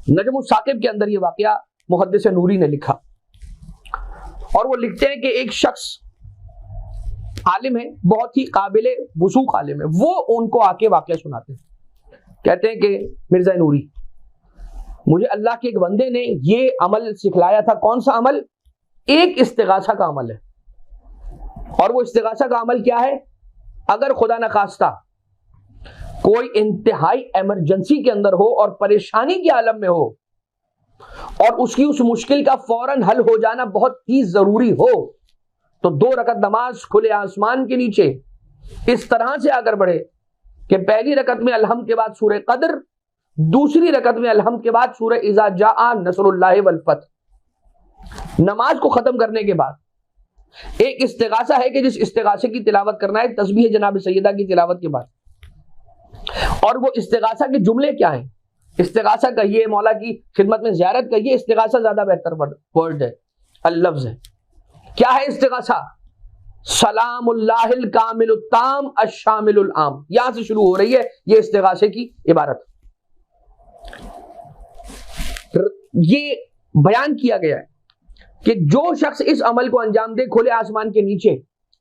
نجم الثاقب کے اندر یہ واقعہ محدث نوری نے لکھا، اور وہ لکھتے ہیں کہ ایک شخص عالم ہے، بہت ہی قابل وثوق عالم ہے، وہ ان کو آ کے واقعہ سناتے ہیں، کہتے ہیں کہ مرزا نوری، مجھے اللہ کے ایک بندے نے یہ عمل سکھلایا تھا۔ کون سا عمل؟ ایک استغاثہ کا عمل ہے، اور وہ استغاثہ کا عمل کیا ہے؟ اگر خدا نخواستہ کوئی انتہائی ایمرجنسی کے اندر ہو اور پریشانی کے عالم میں ہو، اور اس کی اس مشکل کا فوراً حل ہو جانا بہت ہی ضروری ہو، تو 2 رکعت نماز کھلے آسمان کے نیچے اس طرح سے آگر بڑھے کہ پہلی رکعت میں الحمد کے بعد سورہ قدر، دوسری رکعت میں الحمد کے بعد سورہ اذا جاء نصر اللہ والفتح۔ نماز کو ختم کرنے کے بعد ایک استغاثہ ہے کہ جس استغاثے کی تلاوت کرنا ہے تسبیح جناب سیدہ کی تلاوت کے بعد، اور وہ استغاثہ کے جملے کیا ہیں؟ استغاثہ کہیے، مولا کی خدمت میں زیارت کہیے، استغاثہ زیادہ بہتر ورڈ ہے، اللفظ ہے۔ کیا ہے استغاثہ؟ سلام اللہ الکامل التام الشامل العام، یہاں سے شروع ہو رہی ہے یہ استغاثے کی عبارت۔ یہ بیان کیا گیا ہے کہ جو شخص اس عمل کو انجام دے کھلے آسمان کے نیچے،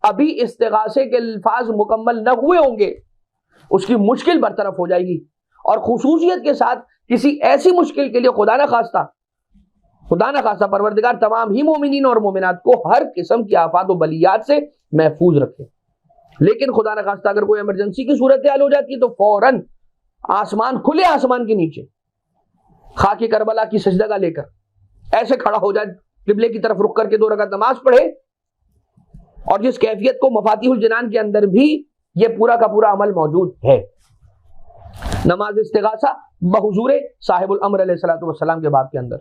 ابھی استغاثے کے الفاظ مکمل نہ ہوئے ہوں گے، اس کی مشکل برطرف ہو جائے گی، اور خصوصیت کے ساتھ کسی ایسی مشکل کے لیے خدا نہ خواستہ پروردگار تمام ہی مومنین اور مومنات کو ہر قسم کی آفات و بلیات سے محفوظ رکھے۔ لیکن خدا نہ خواستہ اگر کوئی ایمرجنسی کی صورتحال ہو جاتی ہے تو فوراً کھلے آسمان کے نیچے خاک کربلا کی سجدگاہ لے کر ایسے کھڑا ہو جائے، قبلے کی طرف رخ کر کے 2 رکعت نماز پڑھے، اور جس کیفیت کو مفاتیح الجنان کے اندر بھی یہ پورا کا پورا عمل موجود ہے۔ نماز استغاثہ بحضور صاحب الامر علیہ الصلوۃ والسلام کے باب کے اندر،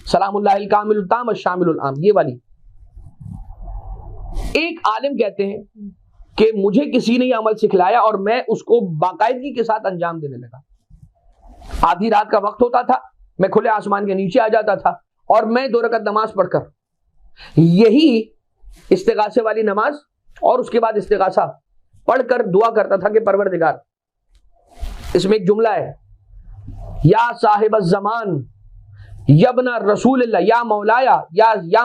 سلام اللہ الکامل التام الشامل العام، یہ والی۔ ایک عالم کہتے ہیں کہ مجھے کسی نے یہ عمل سکھلایا اور میں اس کو باقاعدگی کے ساتھ انجام دینے لگا۔ آدھی رات کا وقت ہوتا تھا، میں کھلے آسمان کے نیچے آ جاتا تھا، اور میں 2 رکعت نماز پڑھ کر یہی استغاثے والی نماز اور اس کے بعد استغاثہ پڑھ کر دعا کرتا تھا کہ پروردگار، اس میں ایک جملہ ہے، یا صاحب الزمان یبن رسول اللہ، یا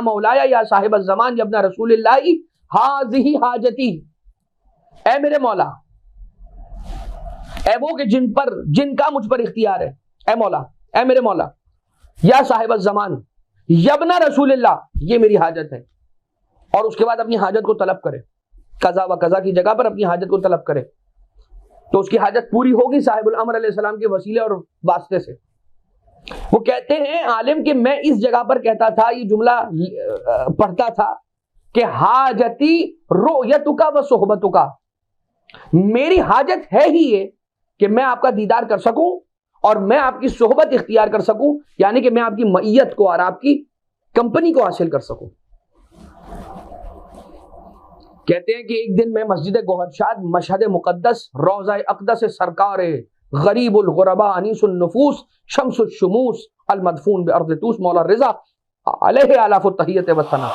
مولایا یا صاحب الزمان یبن رسول اللہ ہذہ حاجتی، اے میرے مولا، اے وہ کہ جن کا مجھ پر اختیار ہے، اے مولا، اے میرے مولا، یا صاحب الزمان یبن رسول اللہ، یہ میری حاجت ہے، اور اس کے بعد اپنی حاجت کو طلب کرے، قضا و قضا کی جگہ پر اپنی حاجت کو طلب کرے، تو اس کی حاجت پوری ہوگی صاحب الامر علیہ السلام کے وسیلے اور واسطے سے۔ وہ کہتے ہیں عالم کہ میں اس جگہ پر کہتا تھا، یہ جملہ پڑھتا تھا کہ حاجتی رؤیتک و صحبتک، میری حاجت ہے ہی یہ کہ میں آپ کا دیدار کر سکوں اور میں آپ کی صحبت اختیار کر سکوں، یعنی کہ میں آپ کی معیت کو اور آپ کی کمپنی کو حاصل کر سکوں۔ کہتے ہیں کہ ایک دن میں مسجد گوہرشاد مشہد مقدس روضہ اقدس سرکار غریب الغرباء انیس النفوس شمس الشموس المدفون بارض توس مولا رضا علیہ آلاف التحیت و ثنا،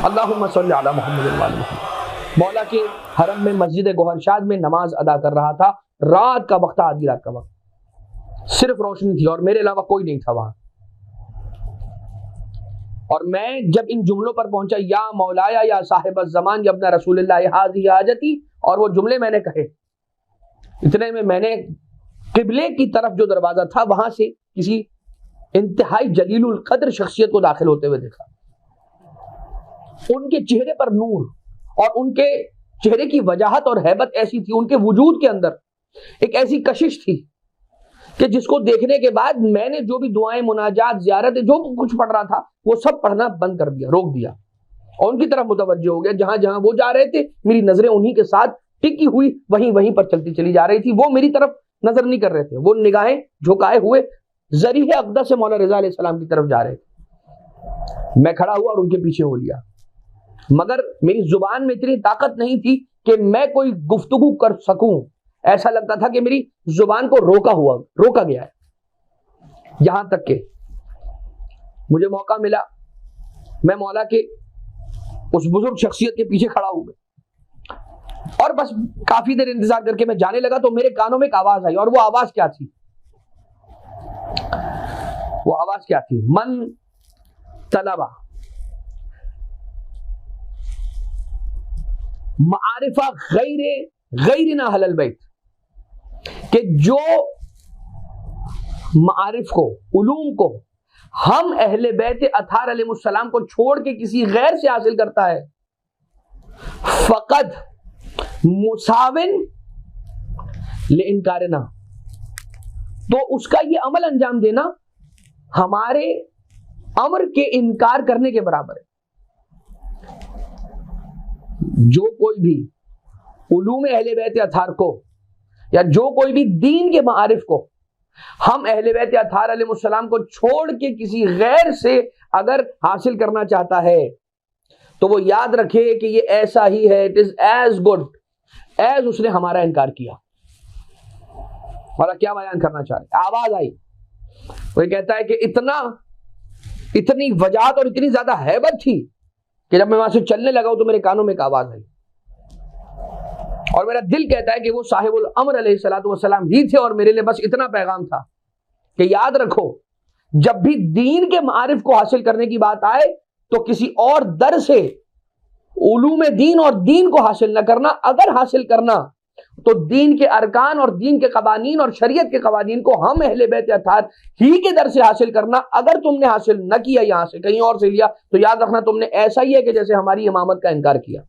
اللہم صلی علی محمد و آل محمد، مولا کے حرم میں مسجد گوہرشاد میں نماز ادا کر رہا تھا، رات کا وقت، آدھی رات کا وقت، صرف روشنی تھی اور میرے علاوہ کوئی نہیں تھا وہاں، اور میں جب ان جملوں پر پہنچا، یا مولایا یا صاحب الزمان یا ابن رسول اللہ ہذہ حاجتی، اور وہ جملے میں نے کہے، اتنے میں میں نے قبلے کی طرف جو دروازہ تھا وہاں سے کسی انتہائی جلیل القدر شخصیت کو داخل ہوتے ہوئے دیکھا۔ ان کے چہرے پر نور اور ان کے چہرے کی وجاہت اور ہیبت ایسی تھی، ان کے وجود کے اندر ایک ایسی کشش تھی کہ جس کو دیکھنے کے بعد میں نے جو بھی دعائیں، مناجات، زیارت، جو کچھ پڑھ رہا تھا وہ سب پڑھنا بند کر دیا، روک دیا، اور ان کی طرف متوجہ ہو گیا۔ جہاں جہاں وہ جا رہے تھے میری نظریں انہی کے ساتھ ٹکی ہوئی وہیں پر چلتی چلی جا رہی تھی، وہ میری طرف نظر نہیں کر رہے تھے، وہ نگاہیں جھکائے ہوئے ذریح اقدس سے مولا رضا علیہ السلام کی طرف جا رہے تھے۔ میں کھڑا ہوا اور ان کے پیچھے ہو لیا، مگر میری زبان میں اتنی طاقت نہیں تھی کہ میں کوئی گفتگو کر سکوں، ایسا لگتا تھا کہ میری زبان کو روکا گیا ہے، یہاں تک کہ مجھے موقع ملا، میں مولا کے اس بزرگ شخصیت کے پیچھے کھڑا ہو گیا، اور بس کافی دیر انتظار کر کے میں جانے لگا تو میرے کانوں میں ایک آواز آئی، اور وہ آواز کیا تھی؟ وہ آواز کیا تھی؟ من طلبہ معارفہ غیرنا اہل البیت، کہ جو معارف کو، علوم کو ہم اہل بیت اطہار علیہ السلام کو چھوڑ کے کسی غیر سے حاصل کرتا ہے، فقط مساون لانکارنا، تو اس کا یہ عمل انجام دینا ہمارے امر کے انکار کرنے کے برابر ہے۔ جو کوئی بھی علوم اہل بیت اطہار کو یا جو کوئی بھی دین کے معارف کو ہم اہل بیت اطہار علیہ السلام کو چھوڑ کے کسی غیر سے اگر حاصل کرنا چاہتا ہے تو وہ یاد رکھے کہ یہ ایسا ہی ہے، it is as good as اس نے ہمارا انکار کیا۔ اور کیا بیان کرنا چاہ رہے؟ آواز آئی، وہ کہتا ہے کہ اتنی وجاہت اور اتنی زیادہ ہیبت تھی کہ جب میں وہاں سے چلنے لگا تو میرے کانوں میں ایک آواز آئی، اور میرا دل کہتا ہے کہ وہ صاحب الامر علیہ الصلوۃ والسلام ہی تھے، اور میرے لیے بس اتنا پیغام تھا کہ یاد رکھو جب بھی دین کے معارف کو حاصل کرنے کی بات آئے تو کسی اور در سے علوم دین اور دین کو حاصل نہ کرنا، اگر حاصل کرنا تو دین کے ارکان اور دین کے قوانین اور شریعت کے قوانین کو ہم اہل بیت اطہار ہی کے در سے حاصل کرنا۔ اگر تم نے حاصل نہ کیا یہاں سے کہیں اور سے لیا تو یاد رکھنا تم نے ایسا ہی ہے کہ جیسے ہماری امامت کا انکار کیا۔